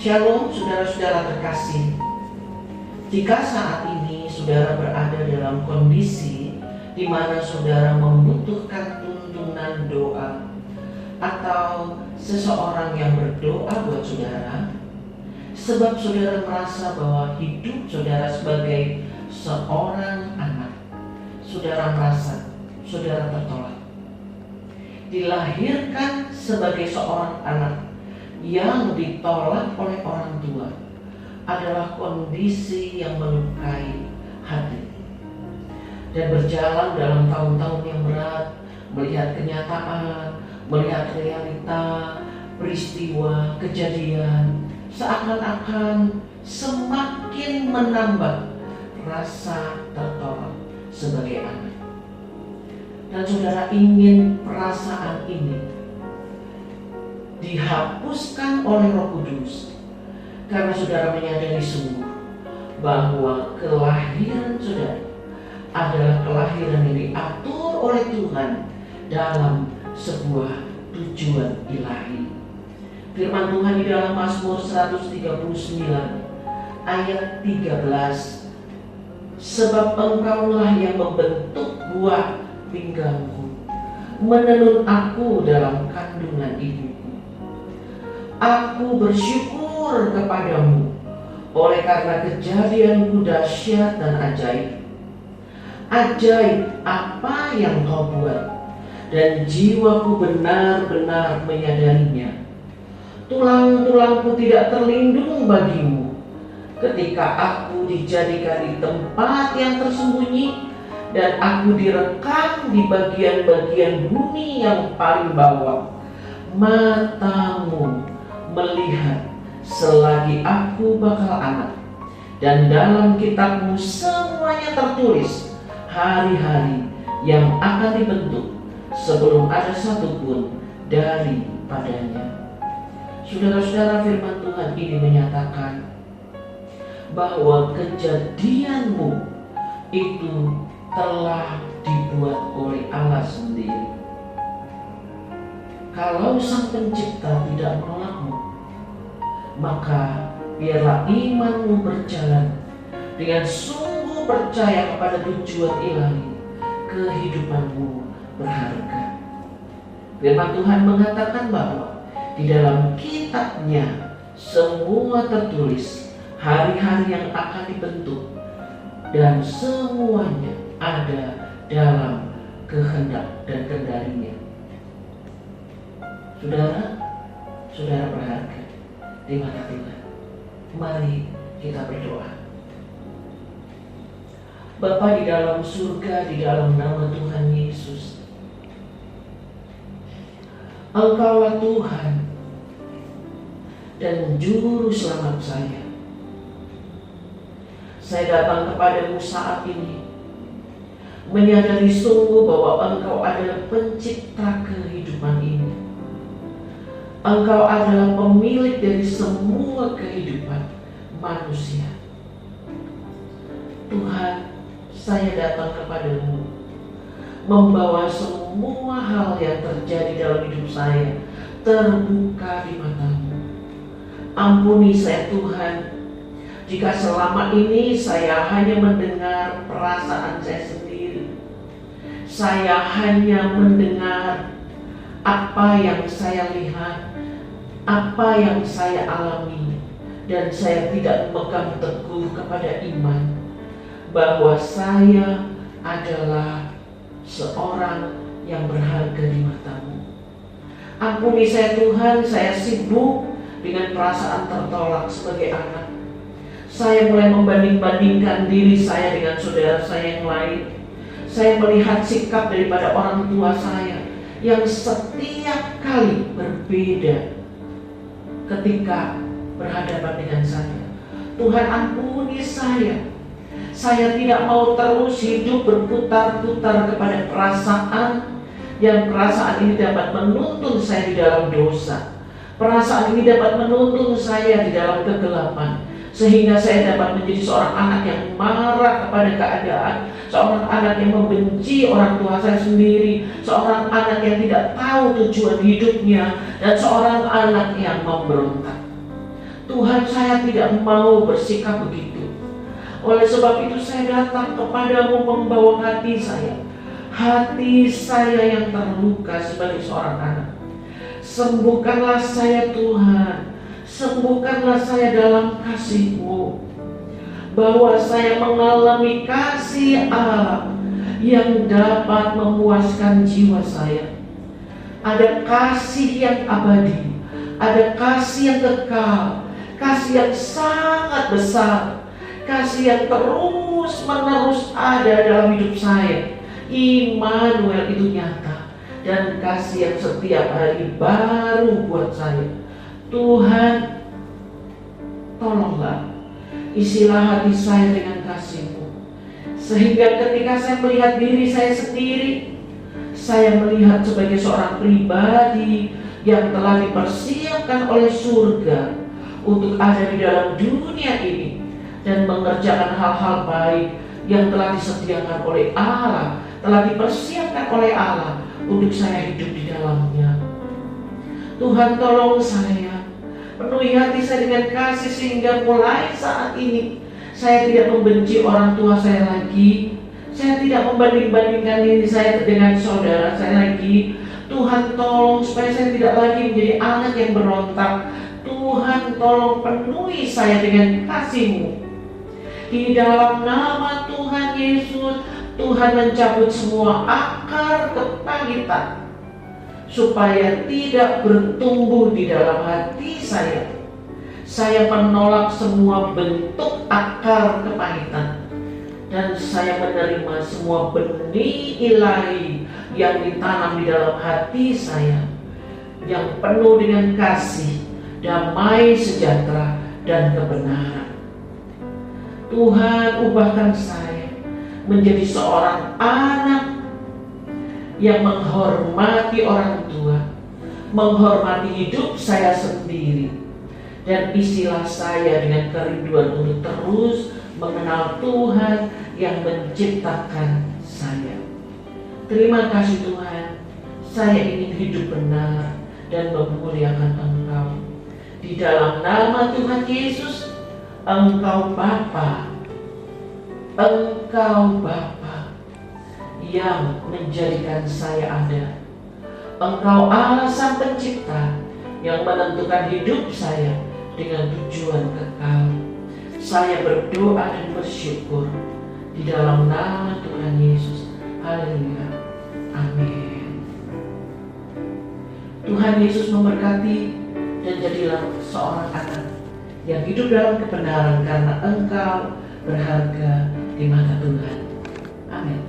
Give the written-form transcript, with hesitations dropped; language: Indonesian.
Shalom saudara-saudara terkasih. Jika saat ini saudara berada dalam kondisi di mana saudara membutuhkan tuntunan doa atau seseorang yang berdoa buat saudara, sebab saudara merasa bahwa hidup saudara sebagai seorang anak, saudara merasa saudara tertolak. Dilahirkan sebagai seorang anak yang ditolak oleh orang tua adalah kondisi yang melukai hati. Dan berjalan dalam tahun-tahun yang berat, melihat kenyataan, melihat realita, peristiwa, kejadian, seakan-akan semakin menambah rasa tertolak sebagai anak. Dan saudara ingin perasaan ini dihapuskan oleh Roh Kudus, karena saudara menyadari sungguh bahwa kelahiran saudara adalah kelahiran yang diatur oleh Tuhan dalam sebuah tujuan ilahi. Firman Tuhan di dalam Mazmur 139 ayat 13, sebab Engkaulah yang membentuk buah pinggangku, menenun aku dalam kandungan ibuku. Aku bersyukur kepadamu oleh karena kejadianku dahsyat dan ajaib. Ajaib apa yang kau buat, dan jiwaku benar-benar menyadarinya. Tulang-tulangku tidak terlindung bagimu ketika aku dijadikan di tempat yang tersembunyi dan aku direkam di bagian-bagian bumi yang paling bawah. Matamu melihat selagi aku bakal anak, dan dalam kitabmu semuanya tertulis hari-hari yang akan dibentuk sebelum ada satupun daripadanya. Saudara-saudara, firman Tuhan ini menyatakan bahwa kejadianmu itu telah dibuat oleh Allah sendiri. Kalau Sang Pencipta tidak menolakmu, maka biarlah imanmu berjalan dengan sungguh percaya kepada tujuan ilahi. Kehidupanmu berharga. Firman Tuhan mengatakan bahwa di dalam kitabnya semua tertulis hari-hari yang akan dibentuk, dan semuanya ada dalam kehendak dan kendalinya. Saudara berharga di mata Tuhan. Mari kita berdoa. Bapa di dalam surga, di dalam nama Tuhan Yesus, Engkaulah Tuhan dan Juru Selamat saya. Saya datang kepadamu saat ini menyadari sungguh bahwa Engkau adalah pencipta kehidupan ini. Engkau adalah pemilik dari semua kehidupan manusia. Tuhan, saya datang kepadamu membawa semua hal yang terjadi dalam hidup saya terbuka di matamu. Ampuni saya Tuhan, jika selama ini saya hanya mendengar perasaan saya sendiri. Saya hanya mendengar apa yang saya lihat, apa yang saya alami, dan saya tidak memegang teguh kepada iman bahwa saya adalah seorang yang berharga di matamu. Ampuni saya Tuhan, saya sibuk dengan perasaan tertolak sebagai anak. Saya mulai membanding-bandingkan diri saya dengan saudara saya yang lain. Saya melihat sikap daripada orang tua saya yang setiap kali berbeda ketika berhadapan dengan saya. Tuhan, ampuni saya. Saya tidak mau terus hidup berputar-putar kepada perasaan yang perasaan ini dapat menuntun saya di dalam dosa. Perasaan ini dapat menuntun saya di dalam kegelapan, sehingga saya dapat menjadi seorang anak yang marah kepada keadaan, seorang anak yang membenci orang tua saya sendiri, seorang anak yang tidak tahu tujuan hidupnya, dan seorang anak yang memberontak. Tuhan, saya tidak mau bersikap begitu. Oleh sebab itu saya datang kepadamu membawa hati saya yang terluka sebagai seorang anak. Sembuhkanlah saya Tuhan, sembuhkanlah saya dalam kasih-Mu, bahwa saya mengalami kasih Allah yang dapat memuaskan jiwa saya. Ada kasih yang abadi, ada kasih yang kekal, kasih yang sangat besar, kasih yang terus menerus ada dalam hidup saya. Immanuel itu nyata, dan kasih yang setiap hari baru buat saya. Tuhan, tolonglah isilah hati saya dengan kasih-Mu, sehingga ketika saya melihat diri saya sendiri, saya melihat sebagai seorang pribadi yang telah dipersiapkan oleh surga untuk ada di dalam dunia ini dan mengerjakan hal-hal baik yang telah disediakan oleh Allah, telah dipersiapkan oleh Allah untuk saya hidup di dalamnya. Tuhan, tolong saya, penuhi hati saya dengan kasih sehingga mulai saat ini saya tidak membenci orang tua saya lagi. Saya tidak membanding-bandingkan diri saya dengan saudara saya lagi. Tuhan, tolong supaya saya tidak lagi menjadi anak yang berontak. Tuhan, tolong penuhi saya dengan kasih-Mu. Di dalam nama Tuhan Yesus, Tuhan mencabut semua akar kepahitan supaya tidak bertumbuh di dalam hati saya. Saya menolak semua bentuk akar kepahitan, dan saya menerima semua benih ilahi yang ditanam di dalam hati saya, yang penuh dengan kasih, damai, sejahtera, dan kebenaran. Tuhan, ubahkan saya menjadi seorang anak yang menghormati orang tua, menghormati hidup saya sendiri, dan isilah saya dengan kerinduan untuk terus mengenal Tuhan yang menciptakan saya. Terima kasih Tuhan, saya ingin hidup benar dan memuliakan Engkau. Di dalam nama Tuhan Yesus, Engkau Bapa, Engkau Bapa yang menjadikan saya ada. Engkau Allah Sang Pencipta yang menentukan hidup saya dengan tujuan kekal. Saya berdoa dan bersyukur di dalam nama Tuhan Yesus. Haleluya. Amin. Tuhan Yesus memberkati, dan jadilah seorang anak yang hidup dalam kebenaran karena Engkau berharga di mata Tuhan. Amin.